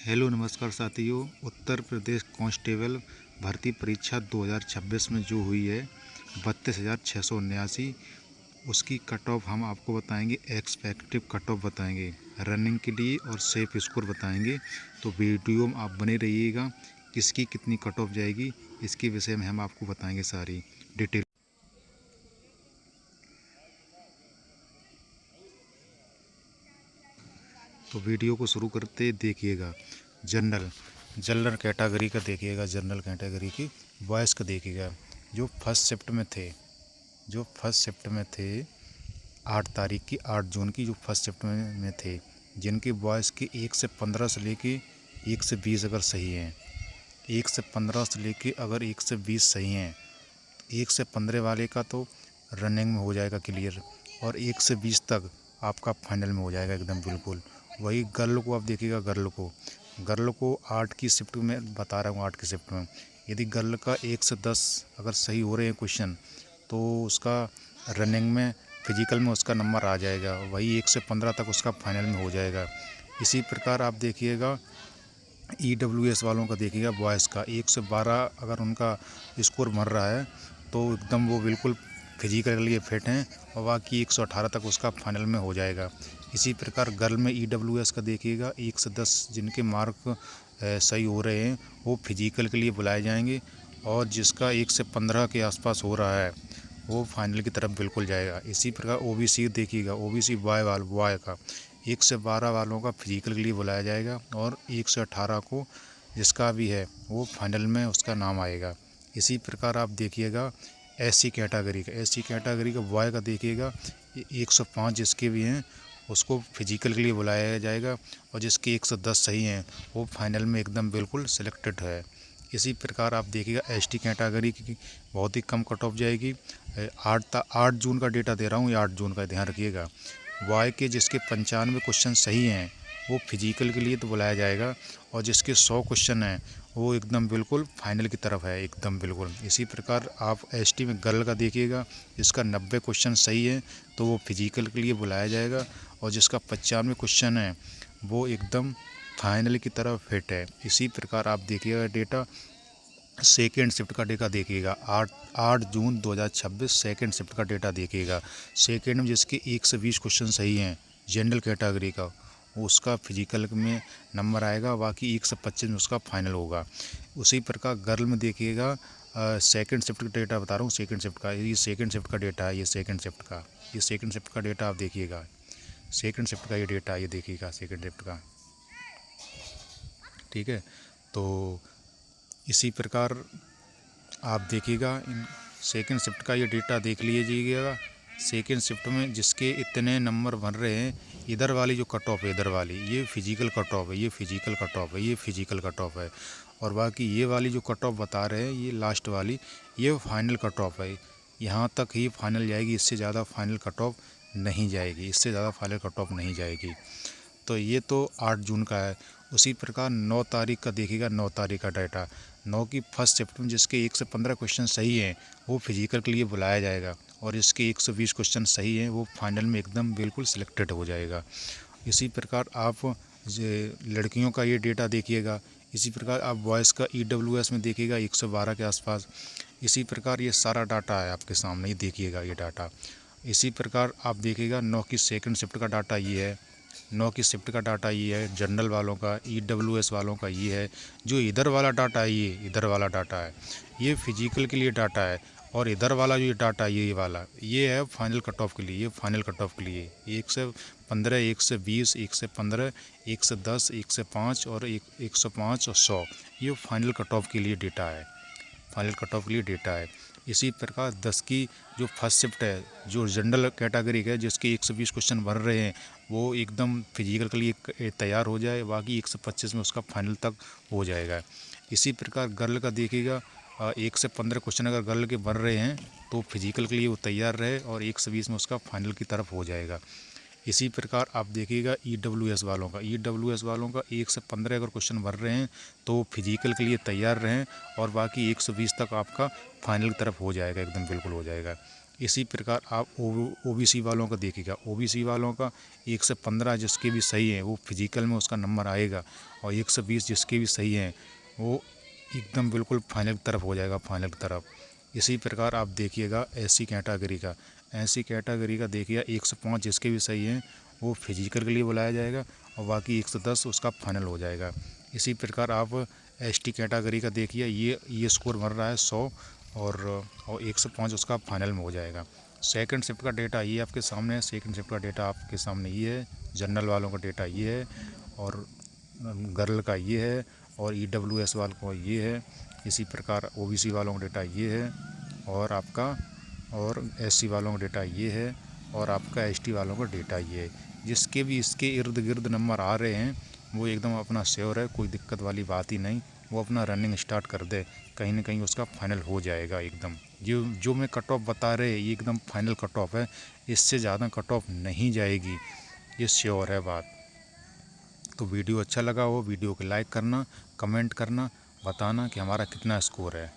Hello नमस्कार साथियों। Uttar Pradesh constable भर्ती परीक्षा 2026 में जो हुई है 32,679, उसकी कट ऑफ हम आपको बताएंगे। एक्सपेक्टेड कट ऑफ बताएंगे रनिंग के लिए और सेफ स्कोर बताएंगे। तो वीडियो में आप बने रहिएगा। किसकी कितनी कट ऑफ जाएगी इसके विषय में हम आपको बताएंगे सारी डिटेल। तो वीडियो को शुरू करते देखिएगा। जनरल कैटेगरी का देखिएगा। जनरल कैटेगरी की बॉयज़ का देखिएगा। जो फर्स्ट शिफ्ट में थे 8 जून की जो फर्स्ट शिफ्ट में थे, जिनके बॉयज़ के 1 से 15 से लेके 1 से 20 अगर सही हैं, 1 से 15 से लेके अगर 1 से 20 सही हैं, 1 से 15 वाले का तो रनिंग में हो जाएगा क्लियर, और 1 से 20 तक आपका फाइनल में हो जाएगा एकदम बिल्कुल। वही गर्ल को आप देखिएगा। गर्ल को 8 की शिफ्ट में बता रहा हूँ। 8 की शिफ्ट में यदि गर्ल का 1 से 10 अगर सही हो रहे हैं क्वेश्चन, तो उसका रनिंग में फिजिकल में उसका नंबर आ जाएगा। वही 1 से 15 तक उसका फाइनल में हो जाएगा। इसी प्रकार आप देखिएगा EWS वालों का देखिएगा। बॉयज़ का 1 से 12 अगर उनका स्कोर बन रहा है तो एकदम वो बिल्कुल फिजिकल के लिए फिट हैं, और बाकी 118 तक उसका फाइनल में हो जाएगा। इसी प्रकार गर्ल में EWS का देखिएगा। 1 से 10 जिनके मार्क सही हो रहे हैं वो फिजिकल के लिए बुलाए जाएंगे, और जिसका 1 से 15 के आसपास हो रहा है वो फाइनल की तरफ बिल्कुल जाएगा। इसी प्रकार OBC देखिएगा। OBC बॉय का 1 से 12 वालों का फिजिकल के लिए बुलाया जाएगा, और 1 से 18 को जिसका भी है वो फाइनल में उसका नाम आएगा। इसी प्रकार आप देखिएगा SC कैटेगरी का बॉय का देखिएगा। 105 जिसके भी हैं उसको फिजिकल के लिए बुलाया जाएगा, और जिसके 1 से 10 सही हैं वो फाइनल में एकदम बिल्कुल सिलेक्टेड है। इसी प्रकार आप देखिएगा ST कैटेगरी की बहुत ही कम कट ऑफ जाएगी। 8 जून का डेटा दे रहा हूँ, 8 जून का ध्यान रखिएगा। बॉय के जिसके 95 क्वेश्चन सही हैं वो फिजिकल के लिए तो बुलाया जाएगा, और जिसके 100 क्वेश्चन हैं वो एकदम बिल्कुल फाइनल की तरफ है एकदम बिल्कुल। इसी प्रकार आप ST में गर्ल का देखिएगा। जिसका 90 क्वेश्चन सही है तो वो फिजिकल के लिए बुलाया जाएगा, और जिसका 95 क्वेश्चन है वो एकदम फाइनल की तरफ फिट है। इसी प्रकार आप देखिएगा डेटा सेकेंड शिफ्ट का डेटा देखिएगा। 8 जून 2026 सेकेंड शिफ्ट का डेटा देखिएगा। सेकेंड में जिसके 1 से 20 क्वेश्चन सही हैं जनरल कैटेगरी का, उसका फिजिकल में नंबर आएगा, बाकी 1 से 25 में उसका फाइनल होगा। उसी प्रकार गर्ल में देखिएगा। सेकेंड शिफ्ट का डेटा बता रहा हूँ। सेकेंड शिफ्ट का ये सेकेंड शिफ्ट का डेटा है। ये सेकेंड शिफ्ट का डेटा आप देखिएगा। सेकेंड शिफ्ट का ये डेटा ये देखिएगा सेकेंड शिफ्ट का। ठीक है, तो इसी प्रकार आप देखिएगा इन सेकेंड शिफ्ट का ये डेटा देख लीजिएगा। सेकेंड शिफ्ट में जिसके इतने नंबर बन रहे हैं, इधर वाली जो कट ऑफ है, इधर वाली ये फिजिकल कट ऑफ है, ये फिजिकल कट ऑफ है, ये फिजिकल कट ऑफ है, और बाकी ये वाली जो कट ऑफ बता रहे हैं ये लास्ट वाली ये फाइनल कट ऑफ है। यहाँ तक ही फाइनल जाएगी, इससे ज़्यादा फाइनल कट ऑफ नहीं जाएगी, इससे ज़्यादा फाइनल कट ऑफ नहीं जाएगी। तो ये तो 8 जून का है। उसी प्रकार 9 तारीख का देखिएगा। 9 तारीख का डाटा 9 की फर्स्ट शिफ्ट में जिसके 1 से 15 क्वेश्चन सही हैं वो फिजिकल के लिए बुलाया जाएगा, और इसके 120 क्वेश्चन सही हैं वो फाइनल में एकदम बिल्कुल सिलेक्टेड हो जाएगा। इसी प्रकार आप लड़कियों का ये डेटा देखिएगा। इसी प्रकार आप बॉयज़ का EWS में देखिएगा 112 के आसपास। इसी प्रकार ये सारा डाटा है आपके सामने, ही देखिएगा ये डाटा। इसी प्रकार आप देखिएगा 9 की सेकंड शिफ्ट का डाटा ये है। 9 की शिफ्ट का डाटा ये है। जनरल वालों का EWS वालों का ये है। जो इधर वाला डाटा है ये इधर वाला डाटा है, ये फिजिकल के लिए डाटा है, और इधर वाला जो ये डाटा है ये वाला ये है फाइनल कट ऑफ के लिए। ये फाइनल कट ऑफ के लिए 1 से 15, 1 से 20, 1 से 15, 1 से 10, 1 से 5 और 105 और 100 ये फाइनल कट ऑफ के लिए डेटा है। फाइनल कट ऑफ के लिए डेटा है। इसी प्रकार 10 की जो फर्स्ट शिफ्ट है जो जनरल कैटेगरी है, जिसके 120 क्वेश्चन बन रहे हैं वो एकदम फिजिकल के लिए तैयार हो जाए, बाकी 125 में उसका फाइनल तक हो जाएगा। इसी प्रकार गर्ल का देखिएगा। 1 से 15 क्वेश्चन अगर गर्ल के बन रहे हैं तो फिजिकल के लिए वो तैयार रहे, और 120 में उसका फाइनल की तरफ हो जाएगा। इसी प्रकार आप देखिएगा EWS वालों का 1 से 15 अगर क्वेश्चन भर रहे हैं तो फिजिकल के लिए तैयार रहें, और बाकी 120 तक आपका फाइनल की तरफ हो जाएगा, एकदम बिल्कुल हो जाएगा। इसी प्रकार आप ओबीसी वालों का देखिएगा, ओबीसी वालों का 1 से 15 जिसके भी सही हैं वो फिजिकल में उसका नंबर आएगा, और 1 से 20 जिसके भी सही हैं वो एकदम बिल्कुल फाइनल की तरफ हो जाएगा, फाइनल की तरफ। इसी प्रकार आप देखिएगा एससी कैटेगरी का, एससी कैटेगरी का देखिएगा 1 से 5 जिसके भी सही हैं वो फिजिकल के लिए बुलाया जाएगा, और बाकी 1 से 10 उसका फाइनल हो जाएगा। इसी प्रकार आप एसटी कैटेगरी का देखिए, ये स्कोर बन रहा है 100, और 1 से 5 उसका फाइनल में हो जाएगा। सेकंड शिफ्ट का डेटा ये आपके सामने है, सेकंड शिफ्ट का डेटा आपके सामने ये है, जनरल वालों का डेटा ये है, और गर्ल का ये है, और ईडब्ल्यूएस वालों का ये है। इसी प्रकार ओबीसी वालों का डेटा ये है, और आपका और एससी वालों का डेटा ये है, और आपका एसटी वालों का डेटा ये है। जिसके भी इसके इर्द गिर्द नंबर आ रहे हैं वो एकदम अपना श्योर है, कोई दिक्कत वाली बात ही नहीं, वो अपना रनिंग स्टार्ट कर दे, कहीं ना कहीं उसका फाइनल हो जाएगा एकदम। जो मैं कट ऑफ बता रहे ये एकदम फाइनल कट ऑफ है, इससे ज़्यादा कट ऑफ नहीं जाएगी, ये श्योर है बात। तो वीडियो अच्छा लगा हो वीडियो को लाइक करना, कमेंट करना, बताना कि हमारा कितना स्कोर है।